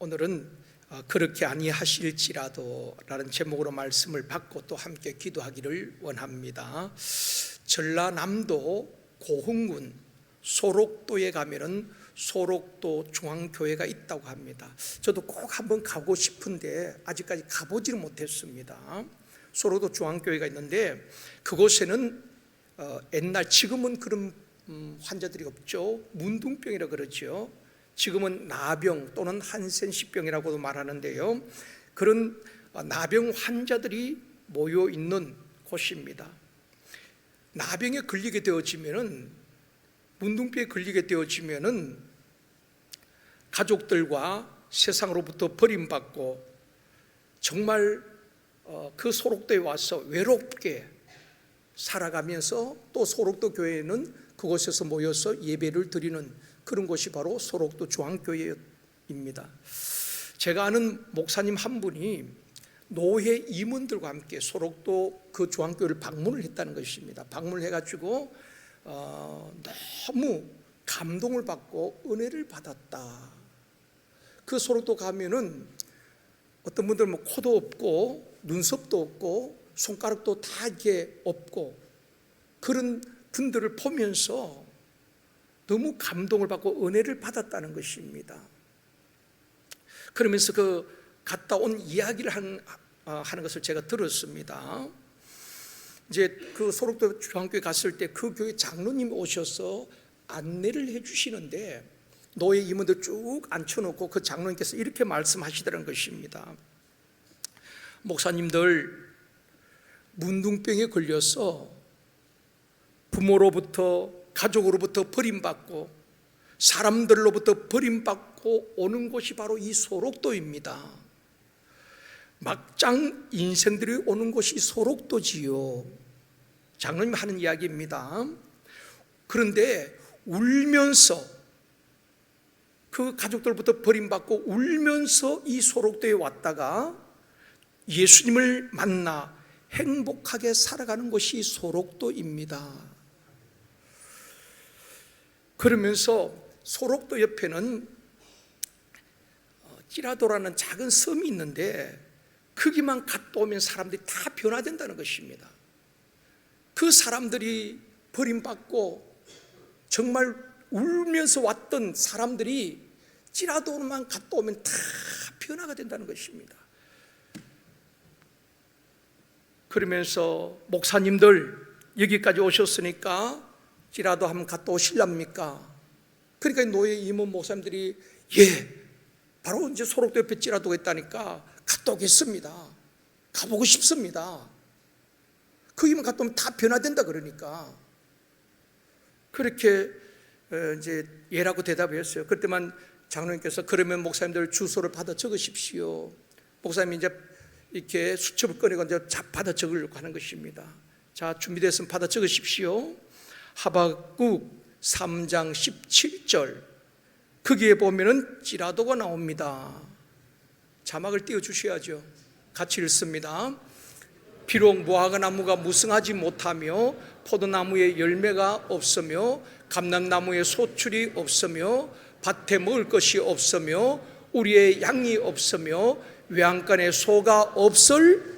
오늘은 그렇게 아니하실지라도 라는 제목으로 말씀을 받고 또 함께 기도하기를 원합니다. 전라남도 고흥군 소록도에 가면은 소록도 중앙교회가 있다고 합니다. 저도 꼭 한번 가고 싶은데 아직까지 가보지를 못했습니다. 소록도 중앙교회가 있는데 그곳에는 옛날, 지금은 그런 환자들이 없죠. 문둥병이라 그러죠. 지금은 나병 또는 한센시병이라고도 말하는데요, 그런 나병 환자들이 모여 있는 곳입니다. 나병에 걸리게 되어지면은, 문둥병에 걸리게 되어지면은 가족들과 세상으로부터 버림받고 정말 그 소록도에 와서 외롭게 살아가면서 또 소록도 교회는 그곳에서 모여서 예배를 드리는 그런 곳이 바로 소록도 중앙교회입니다. 제가 아는 목사님 한 분이 노회 임원들과 함께 소록도 그 중앙교회를 방문을 했다는 것입니다. 방문을 해가지고 너무 감동을 받고 은혜를 받았다. 그 소록도 가면은 어떤 분들은 뭐 코도 없고 눈썹도 없고 손가락도 다 이렇게 없고 그런 분들을 보면서 너무 감동을 받고 은혜를 받았다는 것입니다. 그러면서 그 갔다 온 이야기를 하는 것을 제가 들었습니다. 이제 그 소록도 중앙교회 갔을 때 그 교회 장로님이 오셔서 안내를 해주시는데 노예 임원들 쭉 앉혀놓고 그 장로님께서 이렇게 말씀하시더라는 것입니다. 목사님들, 문둥병에 걸려서 부모로부터 가족으로부터 버림받고 사람들로부터 버림받고 오는 곳이 바로 이 소록도입니다. 막장 인생들이 오는 곳이 소록도지요. 장로님이 하는 이야기입니다. 그런데 울면서, 그 가족들부터 버림받고 울면서 이 소록도에 왔다가 예수님을 만나 행복하게 살아가는 곳이 소록도입니다. 그러면서 소록도 옆에는 찌라도라는 작은 섬이 있는데 거기만 갔다 오면 사람들이 다 변화된다는 것입니다. 그 사람들이 버림받고 정말 울면서 왔던 사람들이 찌라도만 갔다 오면 다 변화가 된다는 것입니다. 그러면서 목사님들 여기까지 오셨으니까 찌라도 한번 갔다 오실랍니까? 그러니까 노예 임원 목사님들이 바로 이제 소록도 옆에 찌라도가 있다니까 갔다 오겠습니다. 가보고 싶습니다. 거기만 갔다 오면 다 변화된다 그러니까 그렇게 이제 예라고 대답했어요. 그때만 장로님께서 그러면 목사님들 주소를 받아 적으십시오. 목사님이 이제 이렇게 수첩을 꺼내고 이제 받아 적으려고 하는 것입니다. 자, 준비됐으면 받아 적으십시오. 하박국 3장 17절, 거기에 보면은 찌라도가 나옵니다. 자막을 띄워주셔야죠. 같이 읽습니다. 비록 무화과나무가 무성하지 못하며 포도나무에 열매가 없으며 감람나무에 소출이 없으며 밭에 먹을 것이 없으며 우리의 양이 없으며 외양간에 소가 없을지라도,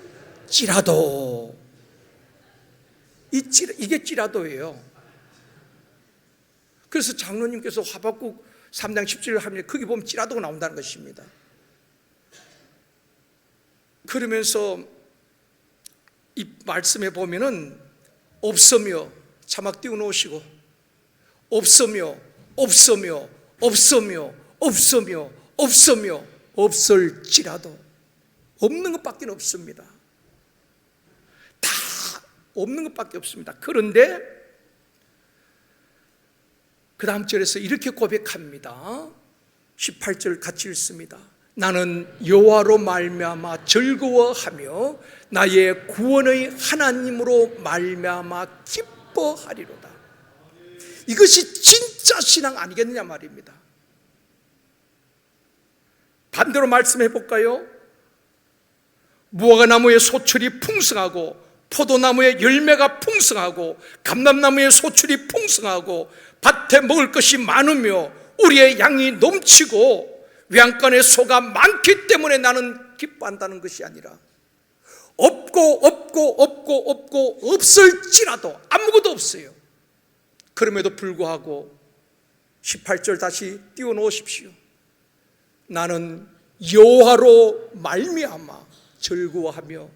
이게 찌라도예요. 그래서 장로님께서 하박국 3장 17절 하면 거기 보면 찌라도가 나온다는 것입니다. 그러면서 이 말씀에 보면은 없으며, 자막 띄워 놓으시고, 없으며 없으며 없으며 없으며 없으며 없을지라도, 없는 것밖에 없습니다. 다 없는 것밖에 없습니다. 그런데 그 다음 절에서 이렇게 고백합니다. 18절 같이 읽습니다. 나는 여호와로 말미암아 즐거워하며 나의 구원의 하나님으로 말미암아 기뻐하리로다. 이것이 진짜 신앙 아니겠느냐 말입니다. 반대로 말씀해 볼까요? 무화과나무의 소출이 풍성하고 포도나무의 열매가 풍성하고 감람나무의 소출이 풍성하고 밭에 먹을 것이 많으며 우리의 양이 넘치고 외양간에 소가 많기 때문에 나는 기뻐한다는 것이 아니라 없고 없을지라도 아무것도 없어요. 그럼에도 불구하고 18절 다시 띄워놓으십시오. 나는 여호와로 말미암아 즐거워하며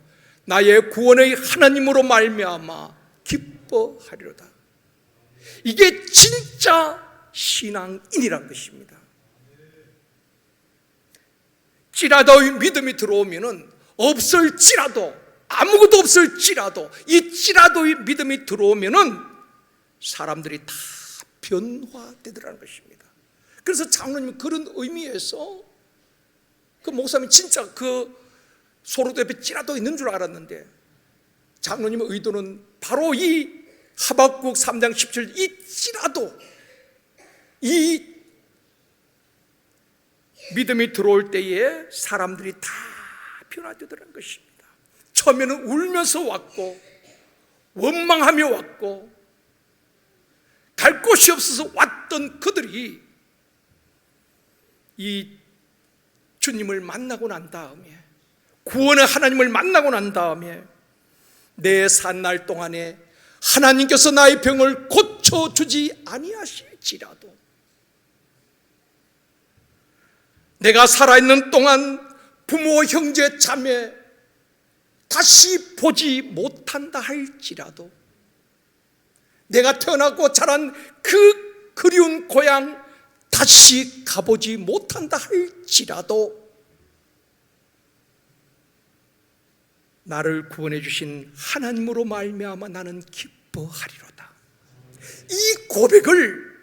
나의 구원의 하나님으로 말미암아 기뻐하리로다. 이게 진짜 신앙인이란 것입니다. 찌라도의 믿음이 들어오면은 없을지라도 아무것도 없을지라도 이 찌라도의 믿음이 들어오면은 사람들이 다 변화되더라는 것입니다. 그래서 장로님은 그런 의미에서 그 목사님 진짜 그 소로도 옆에 찌라도 있는 줄 알았는데 장로님의 의도는 바로 이 하박국 3장 17 이 찌라도 이 믿음이 들어올 때에 사람들이 다 변화되더라는 것입니다. 처음에는 울면서 왔고 원망하며 왔고 갈 곳이 없어서 왔던 그들이 이 주님을 만나고 난 다음에 구원의 하나님을 만나고 난 다음에 내 산날 동안에 하나님께서 나의 병을 고쳐주지 아니하실지라도 내가 살아있는 동안 부모, 형제, 자매 다시 보지 못한다 할지라도 내가 태어나고 자란 그 그리운 고향 다시 가보지 못한다 할지라도 나를 구원해 주신 하나님으로 말미암아 나는 기뻐하리로다. 이 고백을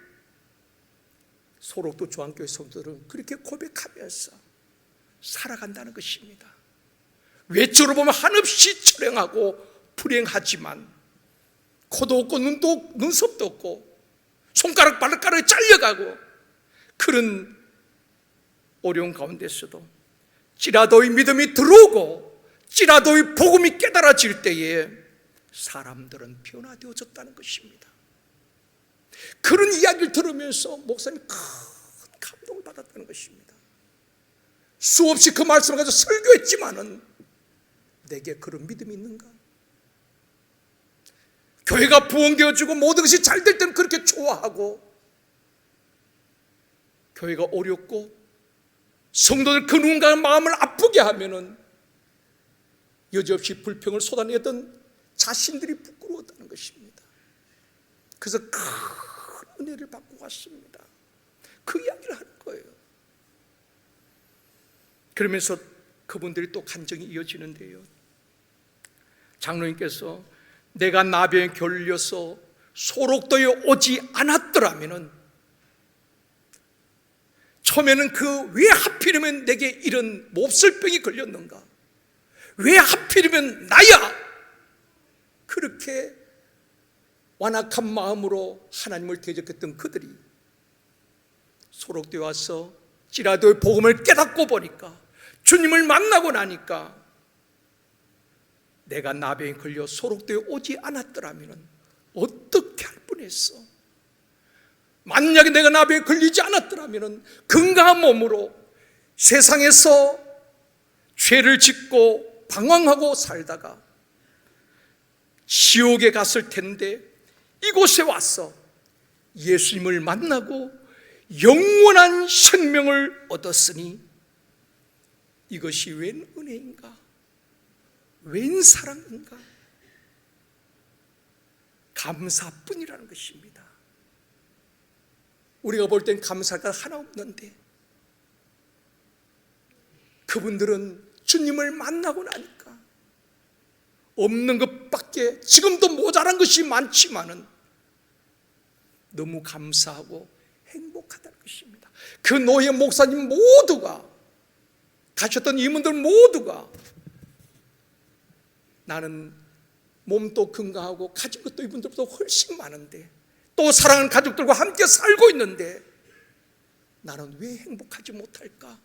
소록도 중앙교회 성도들은 그렇게 고백하면서 살아간다는 것입니다. 외적으로 보면 한없이 처량하고 불행하지만 코도 없고 눈썹도 없고 손가락 발가락이 잘려가고 그런 어려운 가운데서도 찌라도의 믿음이 들어오고 찌라도의 복음이 깨달아질 때에 사람들은 변화되어졌다는 것입니다. 그런 이야기를 들으면서 목사님이 큰 감동을 받았다는 것입니다. 수없이 그 말씀을 가지고 설교했지만은 내게 그런 믿음이 있는가? 교회가 부흥되어지고 모든 것이 잘 될 때는 그렇게 좋아하고 교회가 어렵고 성도들 그 누군가의 마음을 아프게 하면은 여지없이 불평을 쏟아내던 자신들이 부끄러웠다는 것입니다. 그래서 큰 은혜를 받고 왔습니다. 그 이야기를 하는 거예요. 그러면서 그분들이 또 간증이 이어지는데요. 장로님께서 내가 나병에 걸려서 소록도에 오지 않았더라면은 처음에는 왜 하필이면 내게 이런 몹쓸 병이 걸렸는가? 왜 하필이면 나야? 그렇게 완악한 마음으로 하나님을 대적했던 그들이 소록도에 와서 찌라도의 복음을 깨닫고 보니까 주님을 만나고 나니까 내가 나병에 걸려 소록도에 오지 않았더라면 어떻게 할 뻔했어? 만약에 내가 나병에 걸리지 않았더라면 건강한 몸으로 세상에서 죄를 짓고 방황하고 살다가 지옥에 갔을 텐데 이곳에 와서 예수님을 만나고 영원한 생명을 얻었으니 이것이 웬 은혜인가? 웬 사랑인가? 감사뿐이라는 것입니다. 우리가 볼 땐 감사가 하나 없는데 그분들은 주님을 만나고 나니까 없는 것밖에 지금도 모자란 것이 많지만은 너무 감사하고 행복하다는 것입니다. 그 노예 목사님 모두가 가셨던 이분들 모두가 나는 몸도 건강하고 가진 것도 이분들보다 훨씬 많은데 또 사랑하는 가족들과 함께 살고 있는데 나는 왜 행복하지 못할까?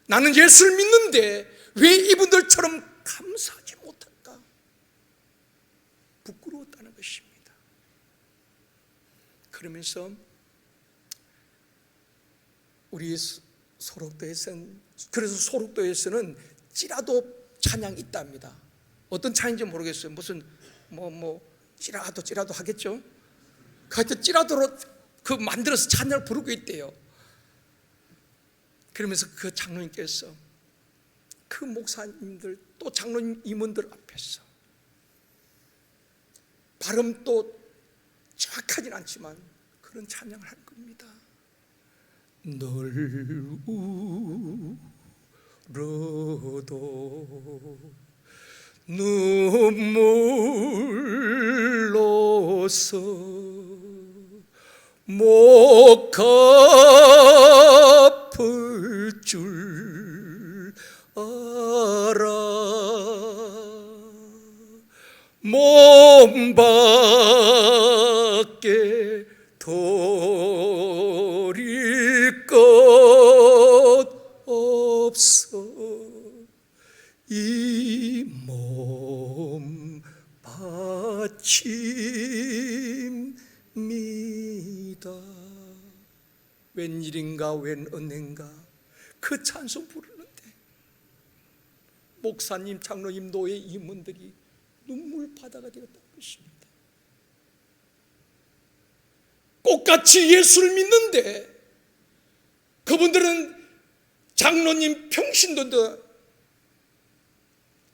나는 예수를 믿는데 왜 이분들처럼 감사하지 못할까? 부끄러웠다는 것입니다. 그러면서 우리 그래서 소록도에서는 찌라도 찬양이 있답니다. 어떤 찬양인지 모르겠어요. 무슨 찌라도 하겠죠. 하여튼 찌라도로 만들어서 찬양을 부르고 있대요. 그러면서 그 장로님께서 그 목사님들 또 장로님 임원들 앞에서 발음도 정확하진 않지만 그런 찬양을 할 겁니다. 널 울어도 눈물로서 못 갚을 줄 알아. 몸 밖에 버릴 것 없어. 이 몸 바칩니다. 웬일인가 웬 은혜인가 그 찬송 부르는데 목사님, 장로님, 노예 임원들이 눈물바다가 되었다는 것입니다. 똑같이 예수를 믿는데 그분들은 장로님, 평신도들,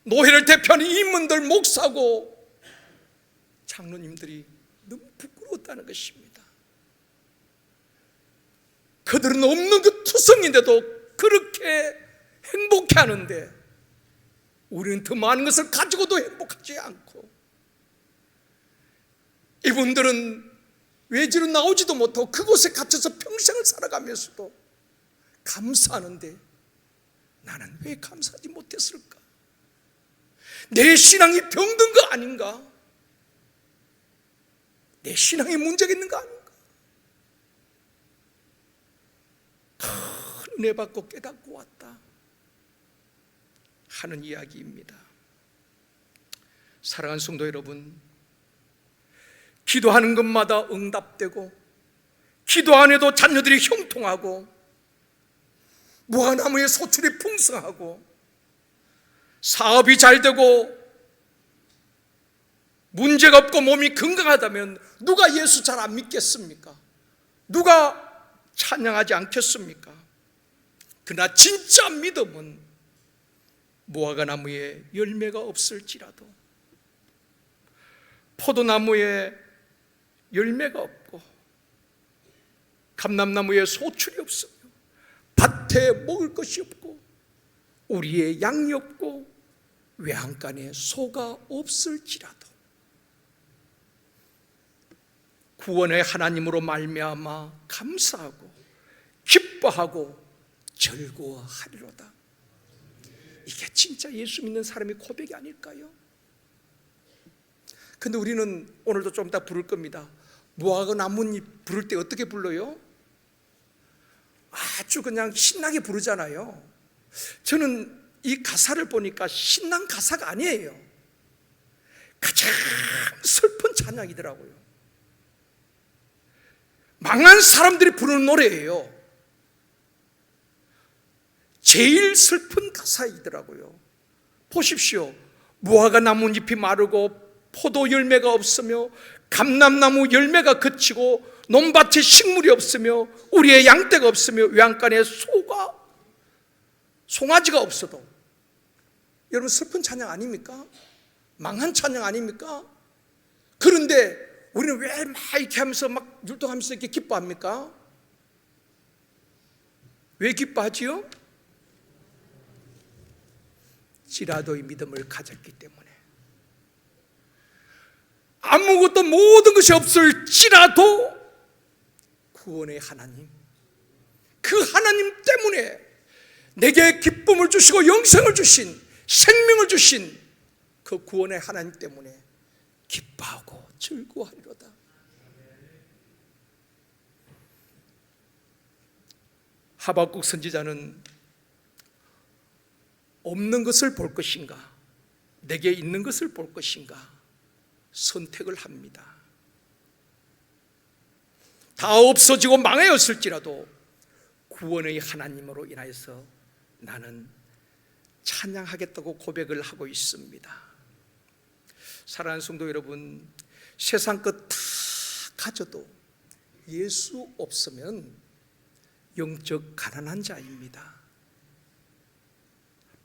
노예를 대표하는 임원들, 목사고 장로님들이 너무 부끄러웠다는 것입니다. 그들은 없는 그 투성인데도 그렇게 행복해하는데 우리는 더 많은 것을 가지고도 행복하지 않고, 이분들은 외지로 나오지도 못하고 그곳에 갇혀서 평생을 살아가면서도 감사하는데 나는 왜 감사하지 못했을까? 내 신앙이 병든 거 아닌가? 내 신앙에 문제가 있는 거 아닌가? 큰 은혜 받고 깨닫고 왔다 하는 이야기입니다. 사랑하는 성도 여러분, 기도하는 것마다 응답되고 기도 안 해도 자녀들이 형통하고 무화과나무의 소출이 풍성하고 사업이 잘 되고 문제가 없고 몸이 건강하다면 누가 예수 잘 안 믿겠습니까? 누가 찬양하지 않겠습니까? 그러나 진짜 믿음은 무화과나무에 열매가 없을지라도, 포도나무에 열매가 없고 감람나무에 소출이 없으며 밭에 먹을 것이 없고 우리의 양이 없고 외양간에 소가 없을지라도 구원의 하나님으로 말미암아 감사하고 기뻐하고 즐거워하리로다. 이게 진짜 예수 믿는 사람의 고백이 아닐까요? 근데 우리는 오늘도 좀 이따 부를 겁니다. 무화과 나뭇잎 부를 때 어떻게 불러요? 아주 그냥 신나게 부르잖아요. 저는 이 가사를 보니까 신난 가사가 아니에요. 가장 슬픈 찬양이더라고요. 망한 사람들이 부르는 노래예요. 제일 슬픈 가사이더라고요. 보십시오. 무화과 나뭇잎이 마르고 포도 열매가 없으며 감람나무 열매가 그치고 논밭에 식물이 없으며 우리의 양떼가 없으며 외양간에 송아지가 없어도, 여러분 슬픈 찬양 아닙니까? 망한 찬양 아닙니까? 그런데 우리는 왜 막 이렇게 하면서 막 율동하면서 이렇게 기뻐합니까? 왜 기뻐하지요? 찌라도의 믿음을 가졌기 때문에. 아무것도 모든 것이 없을지라도 구원의 하나님, 그 하나님 때문에 내게 기쁨을 주시고 영생을 주신, 생명을 주신 그 구원의 하나님 때문에 기뻐하고 즐거워하리로다. 하박국 선지자는 없는 것을 볼 것인가, 내게 있는 것을 볼 것인가 선택을 합니다. 다 없어지고 망하였을지라도 구원의 하나님으로 인하여서 나는 찬양하겠다고 고백을 하고 있습니다. 사랑하는 성도 여러분, 세상 것 다 가져도 예수 없으면 영적 가난한 자입니다.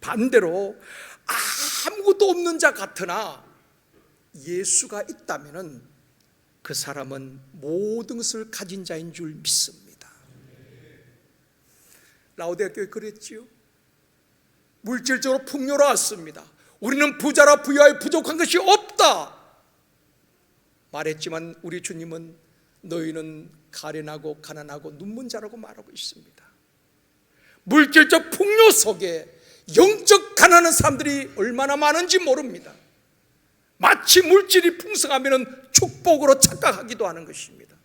반대로 아무것도 없는 자 같으나 예수가 있다면 그 사람은 모든 것을 가진 자인 줄 믿습니다. 라오디게아 교회 그랬지요. 물질적으로 풍요로웠습니다. 우리는 부자라 부유하여 부족한 것이 없다 말했지만 우리 주님은 너희는 가련하고 가난하고 눈먼 자라고 말하고 있습니다. 물질적 풍요 속에 영적 가난한 사람들이 얼마나 많은지 모릅니다. 마치 물질이 풍성하면 축복으로 착각하기도 하는 것입니다.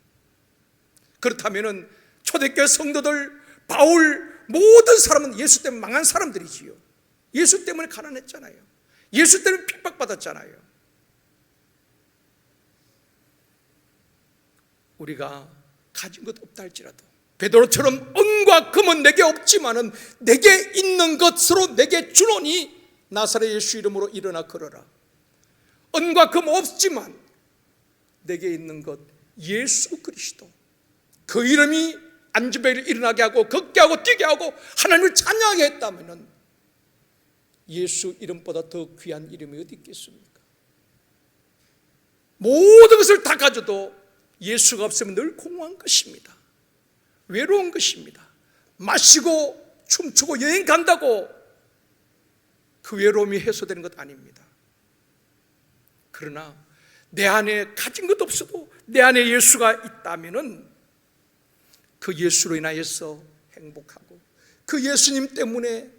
그렇다면 초대교회 성도들, 바울, 모든 사람은 예수 때문에 망한 사람들이지요. 예수 때문에 가난했잖아요. 예수 때문에 핍박받았잖아요. 우리가 가진 것 없다 할지라도 베드로처럼 은과 금은 내게 없지만은 내게 있는 것으로 내게 주노니 나사렛 예수 이름으로 일어나 걸어라. 은과 금 없지만 내게 있는 것 예수 그리스도, 그 이름이 안주배를 일어나게 하고 걷게 하고 뛰게 하고 하나님을 찬양하게 했다면 예수 이름보다 더 귀한 이름이 어디 있겠습니까? 모든 것을 다 가져도 예수가 없으면 늘 공허한 것입니다. 외로운 것입니다. 마시고 춤추고 여행 간다고 그 외로움이 해소되는 것 아닙니다. 그러나 내 안에 가진 것 없어도 내 안에 예수가 있다면 그 예수로 인하여서 행복하고 그 예수님 때문에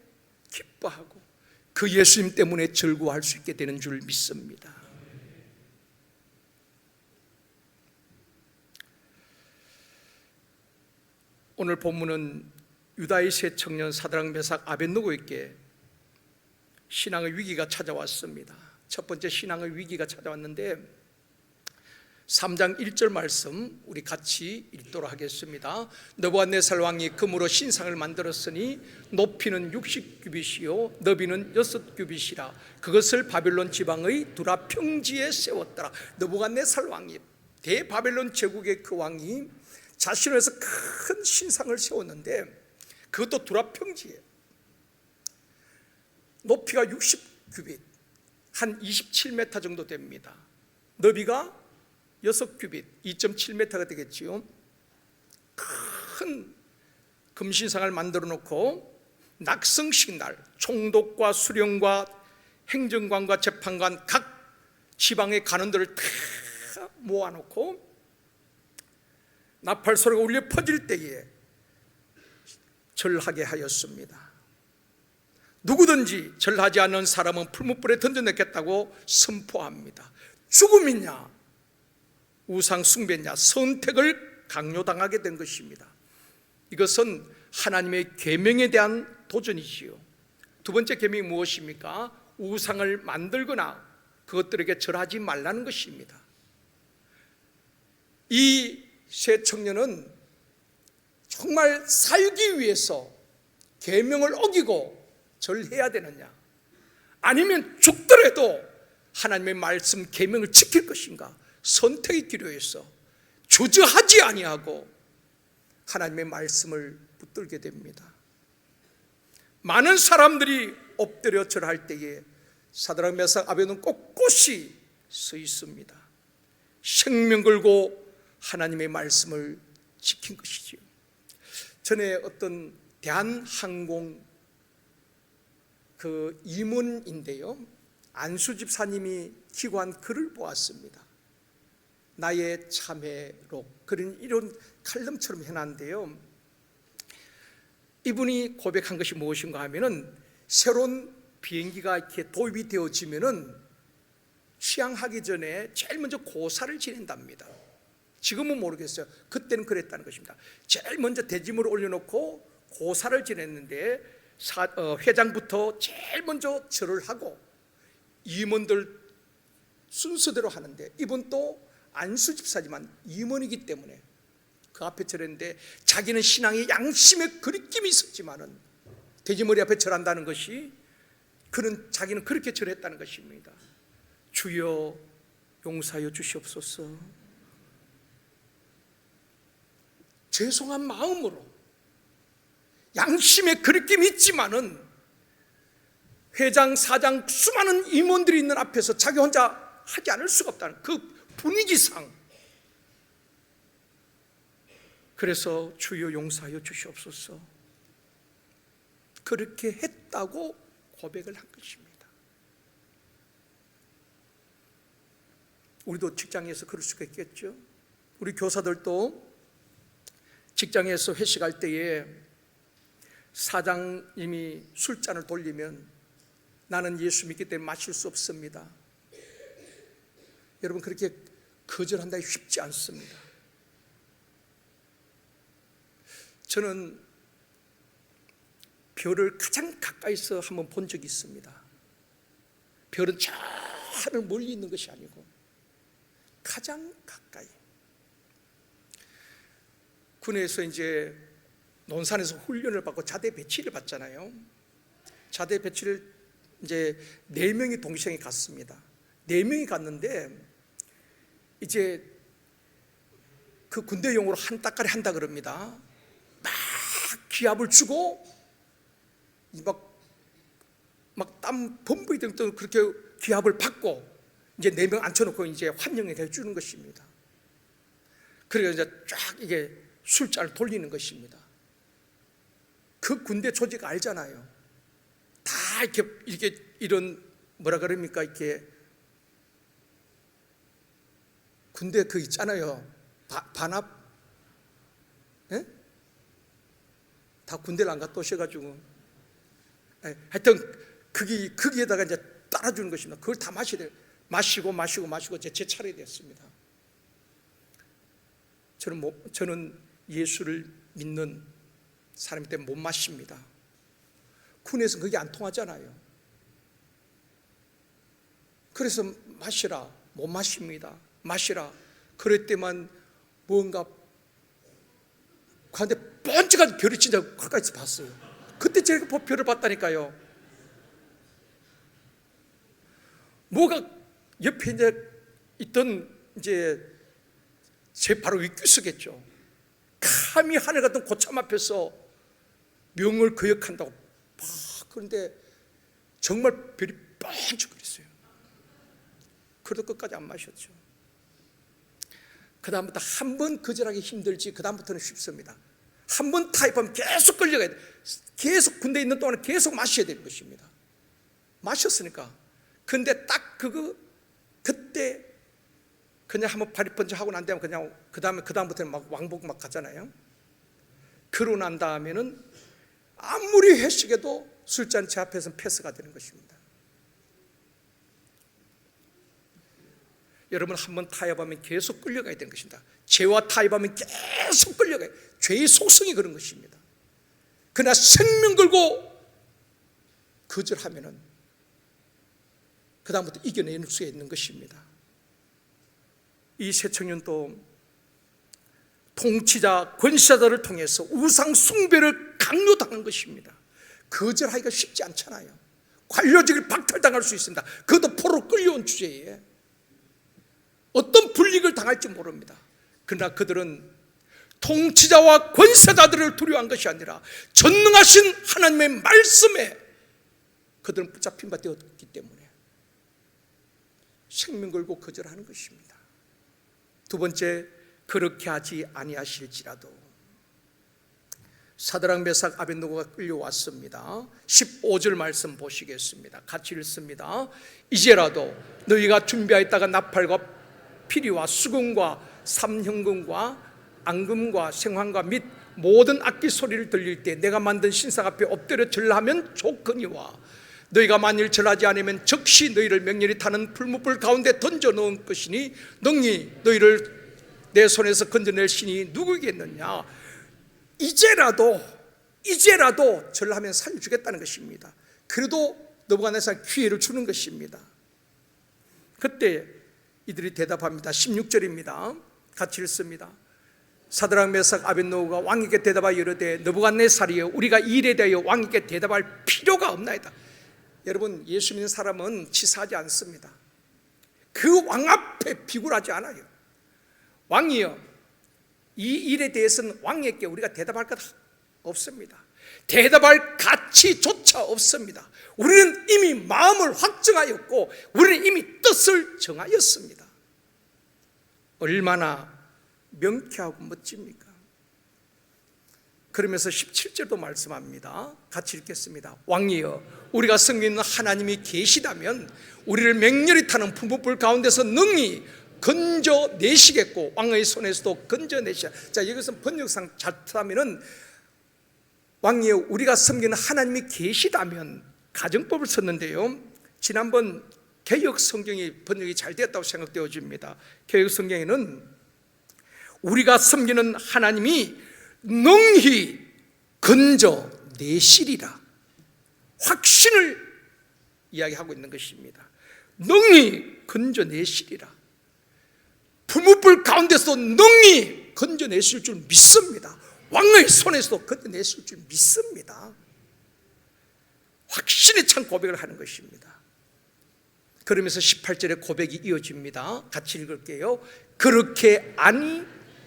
기뻐하고 그 예수님 때문에 즐거워할 수 있게 되는 줄 믿습니다. 오늘 본문은 유다의 세 청년 사드락 메삭 아벳느고에게 신앙의 위기가 찾아왔습니다. 첫 번째 신앙의 위기가 찾아왔는데 3장 1절 말씀 우리 같이 읽도록 하겠습니다. 느부갓네살 왕이 금으로 신상을 만들었으니 높이는 60규빗이요 너비는 6규빗이라 그것을 바벨론 지방의 두라 평지에 세웠더라. 느부갓네살 왕이, 대바벨론 제국의 그 왕이 자신을 위해서 큰 신상을 세웠는데 그것도 두라 평지에 높이가 60규빗, 한 27m 정도 됩니다. 너비가 6규빗, 2.7m가 되겠지요. 큰 금신상을 만들어 놓고 낙성식 날 총독과 수령과 행정관과 재판관 각 지방의 간원들을 다 모아놓고 나팔 소리가 울려 퍼질 때에 절하게 하였습니다. 누구든지 절하지 않는 사람은 풀무불에 던져내겠다고 선포합니다. 죽음이냐 우상 숭배냐 선택을 강요당하게 된 것입니다. 이것은 하나님의 계명에 대한 도전이지요. 두 번째 계명이 무엇입니까? 우상을 만들거나 그것들에게 절하지 말라는 것입니다. 이 세 청년은 정말 살기 위해서 계명을 어기고 절해야 되느냐, 아니면 죽더라도 하나님의 말씀 계명을 지킬 것인가 선택이 필요해서 주저하지 아니하고 하나님의 말씀을 붙들게 됩니다. 많은 사람들이 엎드려 절할 때에 사드락 메삭 아벳느고는 꼿꼿이 서 있습니다. 생명 걸고 하나님의 말씀을 지킨 것이지요. 전에 어떤 대한항공 그 임원인데요, 안수 집사님이 기고한 글을 보았습니다. 나의 참회로, 그런 이런 칼럼처럼 해놨는데요, 이분이 고백한 것이 무엇인가 하면은 새로운 비행기가 이렇게 도입이 되어지면은 취항하기 전에 제일 먼저 고사를 지낸답니다. 지금은 모르겠어요. 그때는 그랬다는 것입니다. 제일 먼저 대짐을 올려놓고 고사를 지냈는데 회장부터 제일 먼저 절을 하고 임원들 순서대로 하는데, 이분 또 안수 집사지만 임원이기 때문에 그 앞에 절했는데 자기는 신앙에 양심의 거리낌이 있었지만은 돼지머리 앞에 절한다는 것이 그는 자기는 그렇게 절했다는 것입니다. 주여 용서하여 주시옵소서. 죄송한 마음으로 양심의 거리낌이 있지만은 회장, 사장, 수많은 임원들이 있는 앞에서 자기 혼자 하지 않을 수가 없다는 그 분위기상, 그래서 주여 용서하여 주시옵소서 그렇게 했다고 고백을 한 것입니다. 우리도 직장에서 그럴 수가 있겠죠. 우리 교사들도 직장에서 회식할 때에 사장님이 술잔을 돌리면 나는 예수 믿기 때문에 마실 수 없습니다. 여러분, 그렇게 거절한다기 쉽지 않습니다. 저는 별을 가장 가까이서 한번 본 적이 있습니다. 별은 저 하늘 멀리 있는 것이 아니고 가장 가까이. 군에서 이제 논산에서 훈련을 받고 자대 배치를 받잖아요. 자대 배치를 이제 4명이 동시에 갔습니다. 4명이 갔는데 이제 그 군대용으로 한 따까리 한다 그럽니다. 막 기합을 주고 막 땀 범벅이 되면 그렇게 기합을 받고 이제 4명 앉혀놓고 이제 환영을 해주는 것입니다. 그래서 이제 쫙 이게 술잔을 돌리는 것입니다. 그 군대 조직 알잖아요. 다 이렇게 이런 뭐라 그럽니까, 이렇게 군대 그 있잖아요. 반합, 예? 다 군대를 안 갔다 오셔가지고, 예, 하여튼 거기에다가 이제 따라주는 것입니다. 그걸 다 마시고 제 차례가 됐습니다. 저는 예수를 믿는 사람이 때문에 못 마십니다. 군에서 그게 안 통하잖아요. 그래서 마시라, 못 마십니다. 마시라. 그럴 때만 뭔가 그런데 번쩍한 별이 진짜 가까이서 봤어요. 그때 제가 별을 봤다니까요. 뭐가 옆에 이제 있던 이제 제 바로 윗규석이겠죠. 감히 하늘 같은 고참 앞에서 명을 거역한다고. 그런데 정말 별이 번쩍거렸어요. 그래도 끝까지 안 마셨죠. 그 다음부터 한 번 거절하기 힘들지 그 다음부터는 쉽습니다. 한 번 타입하면 계속 끌려가야 돼. 계속 군대에 있는 동안 계속 마셔야 되는 것입니다. 마셨으니까. 근데 딱 그때 그냥 한번 파리 번쩍 하고 난 다음에 그냥 그 다음부터는 막 왕복 막 가잖아요. 그러고 난 다음에는 아무리 회식해도 술잔 제 앞에서는 패스가 되는 것입니다. 여러분, 한번 타협하면 계속 끌려가야 되는 것입니다. 죄와 타협하면 계속 끌려가요. 죄의 속성이 그런 것입니다. 그러나 생명 걸고 거절하면은 그 다음부터 이겨낼 수 있는 것입니다. 이 세 청년도 통치자, 권세자들을 통해서 우상 숭배를 강요당한 것입니다. 거절하기가 쉽지 않잖아요. 관료직을 박탈당할 수 있습니다. 그것도 포로 끌려온 주제에 어떤 불이익을 당할지 모릅니다. 그러나 그들은 통치자와 권세자들을 두려워한 것이 아니라 전능하신 하나님의 말씀에 그들은 붙잡힌 바 되었기 때문에 생명 걸고 거절하는 것입니다. 두 번째, 그렇게 하지 아니하실지라도. 사드락, 메삭, 아벳느고가 끌려왔습니다. 15절 말씀 보시겠습니다. 같이 읽습니다. 이제라도 너희가 준비하였다가 나팔과 피리와 수금과 삼현금과 앙금과 생황과 및 모든 악기 소리를 들릴 때 내가 만든 신상 앞에 엎드려 절하면 좋거니와 너희가 만일 절하지 않으면 즉시 너희를 맹렬히 타는 풀무불 가운데 던져 넣은 것이니 능히 너희를 내 손에서 건져낼 신이 누구겠느냐. 이제라도 절하면 살려주겠다는 것입니다. 그래도 느부갓네살 기회를 주는 것입니다. 그때 이들이 대답합니다. 16절입니다. 같이 읽습니다. 사드락 메삭 아벳노고가 왕에게 대답하여 이르되 느부갓네살이여 우리가 이 일에 대하여 왕에게 대답할 필요가 없나이다. 여러분, 예수 믿는 사람은 치사하지 않습니다. 그 왕 앞에 비굴하지 않아요. 왕이여, 이 일에 대해서는 왕에게 우리가 대답할 것 없습니다. 대답할 가치조차 없습니다. 우리는 이미 마음을 확정하였고 우리는 이미 뜻을 정하였습니다. 얼마나 명쾌하고 멋집니까? 그러면서 17절도 말씀합니다. 같이 읽겠습니다. 왕이여 우리가 섬기는 하나님이 계시다면 우리를 맹렬히 타는 풍부불 가운데서 능히 건져내시겠고 왕의 손에서도 건져내시라. 자, 여기서 번역상 잘하면은 왕이여 우리가 섬기는 하나님이 계시다면 가정법을 썼는데요, 지난번 개역 성경이 번역이 잘 되었다고 생각되어집니다. 개역 성경에는 우리가 섬기는 하나님이 능히 건져내시리라 확신을 이야기하고 있는 것입니다. 능히 건져내시리라. 부무불 가운데서 능히 건져내실 줄 믿습니다. 왕의 손에서도 건져내실 줄 믿습니다. 확신에 찬 고백을 하는 것입니다. 그러면서 18절의 고백이 이어집니다. 같이 읽을게요. 그렇게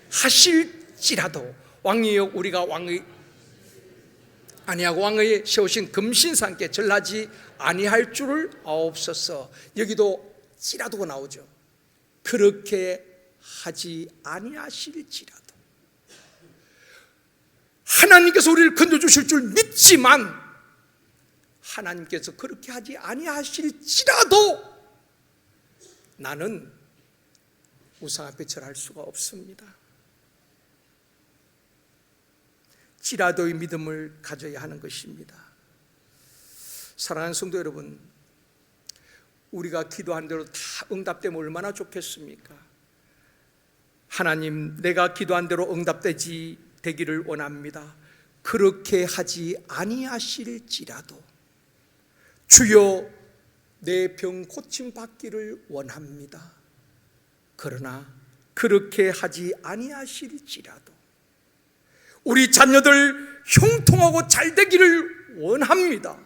아니하실지라도 왕이여 우리가 왕의 아니하고 왕의 세우신 금신상께 절하지 아니할 줄을 아옵소서. 여기도 찌라도가 나오죠. 그렇게 하지 아니하실지라도. 하나님께서 우리를 건져주실 줄 믿지만 하나님께서 그렇게 하지 아니하실지라도 나는 우상 앞에 절할 수가 없습니다. 찌라도의 믿음을 가져야 하는 것입니다. 사랑하는 성도 여러분, 우리가 기도한 대로 다 응답되면 얼마나 좋겠습니까? 하나님, 내가 기도한 대로 응답되기를 원합니다. 그렇게 하지 아니하실지라도 주여 내 병 고침 받기를 원합니다. 그러나 그렇게 하지 아니하실지라도 우리 자녀들 형통하고 잘 되기를 원합니다.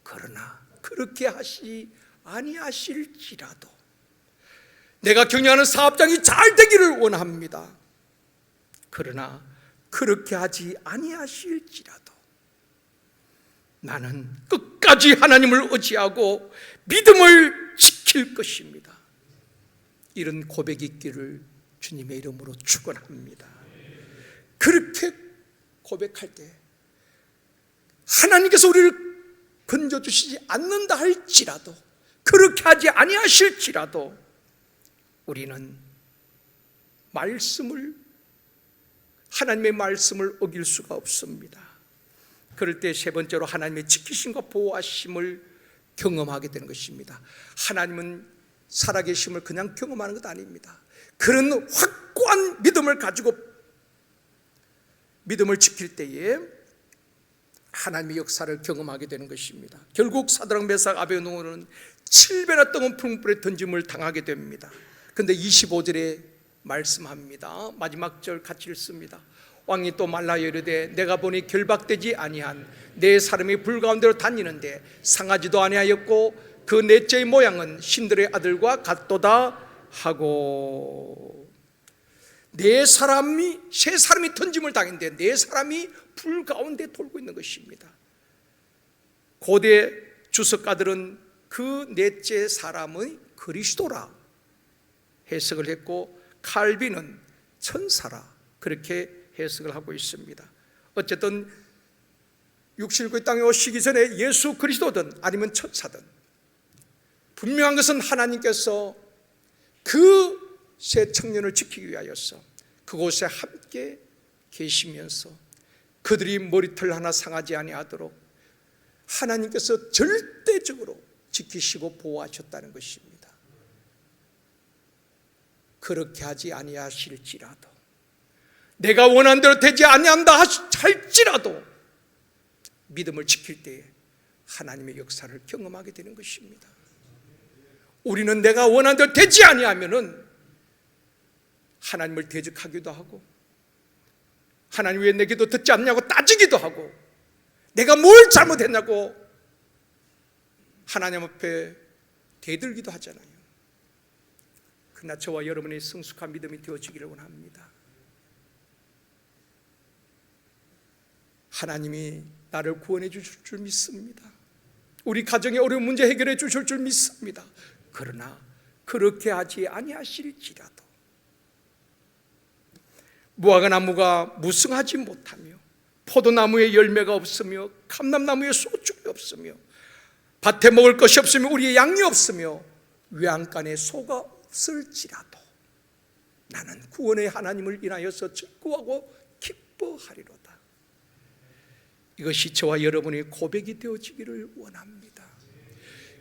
그러나 그렇게 하시 아니하실지라도 내가 경영하는 사업장이 잘 되기를 원합니다. 그러나 그렇게 하지 아니하실지라도 나는 끝까지 하나님을 의지하고 믿음을 지킬 것입니다. 이런 고백이 있기를 주님의 이름으로 축원합니다. 그렇게 고백할 때 하나님께서 우리를 건져주시지 않는다 할지라도, 그렇게 하지 아니하실지라도 우리는 하나님의 말씀을 어길 수가 없습니다. 그럴 때 세 번째로 하나님의 지키심과 보호하심을 경험하게 되는 것입니다. 하나님은 살아계심을 그냥 경험하는 것 아닙니다. 그런 확고한 믿음을 가지고 믿음을 지킬 때에 하나님의 역사를 경험하게 되는 것입니다. 결국 사드락 메삭 아벳노고는 7배나 뜨거운 풀무불에 던짐을 당하게 됩니다. 그런데 25절에 말씀합니다. 마지막 절 같이 읽습니다. 왕이 또 말하여 이르되 내가 보니 결박되지 아니한 내 사람이 불 가운데로 다니는데 상하지도 아니하였고 그 넷째의 모양은 신들의 아들과 같도다 하고, 세 사람이 던짐을 당했는데 네 사람이 불 가운데 돌고 있는 것입니다. 고대 주석가들은 그 넷째 사람의 그리스도라 해석을 했고, 칼빈은 천사라 그렇게 해석을 하고 있습니다. 어쨌든 육신의 땅에 오시기 전에 예수 그리스도든 아니면 천사든 분명한 것은 하나님께서 그 세 청년을 지키기 위하여서 그곳에 함께 계시면서 그들이 머리털 하나 상하지 아니하도록 하나님께서 절대적으로 지키시고 보호하셨다는 것입니다. 그렇게 하지 아니하실지라도, 내가 원하는 대로 되지 아니한다 할지라도 믿음을 지킬 때에 하나님의 역사를 경험하게 되는 것입니다. 우리는 내가 원하는 대로 되지 아니하면은 하나님을 대적하기도 하고 하나님 왜 내 기도 듣지 않냐고 따지기도 하고, 내가 뭘 잘못했냐고 하나님 앞에 대들기도 하잖아요. 그러나 저와 여러분의 성숙한 믿음이 되어지기를 원합니다. 하나님이 나를 구원해 주실 줄 믿습니다. 우리 가정의 어려운 문제 해결해 주실 줄 믿습니다. 그러나 그렇게 하지 아니하실지라도 무화과 나무가 무성하지 못하며 포도나무에 열매가 없으며 감람나무에 소출이 없으며 밭에 먹을 것이 없으며 우리의 양이 없으며 외양간에 소가 없을지라도 나는 구원의 하나님을 인하여서 즐거워하고 기뻐하리로다. 이것이 저와 여러분의 고백이 되어지기를 원합니다.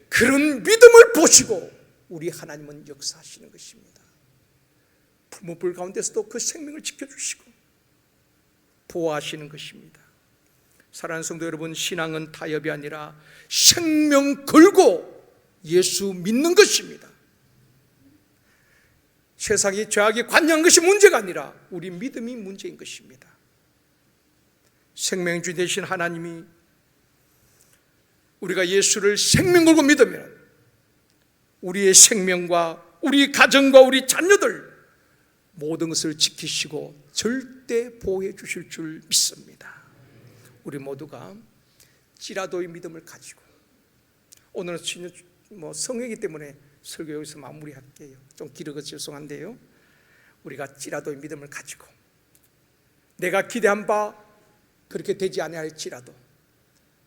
그런 믿음을 보시고 우리 하나님은 역사하시는 것입니다. 풀무불 가운데서도 그 생명을 지켜주시고 보호하시는 것입니다. 사랑하는 성도 여러분, 신앙은 타협이 아니라 생명 걸고 예수 믿는 것입니다. 세상이 죄악이 관여한 것이 문제가 아니라 우리 믿음이 문제인 것입니다. 생명주 되신 하나님이 우리가 예수를 생명 걸고 믿으면 우리의 생명과 우리 가정과 우리 자녀들 모든 것을 지키시고 절대 보호해 주실 줄 믿습니다. 우리 모두가 찌라도의 믿음을 가지고, 오늘은 성회이기 때문에 설교 여기서 마무리할게요. 좀 길어서 죄송한데요, 우리가 찌라도의 믿음을 가지고 내가 기대한 바 그렇게 되지 아니할지라도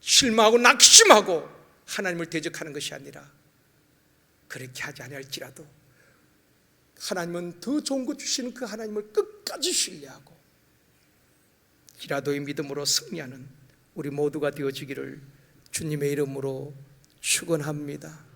실망하고 낙심하고 하나님을 대적하는 것이 아니라, 그렇게 하지 아니할지라도 하나님은 더 좋은 것 주시는 그 하나님을 끝까지 신뢰하고 기라도의 믿음으로 승리하는 우리 모두가 되어지기를 주님의 이름으로 축원합니다.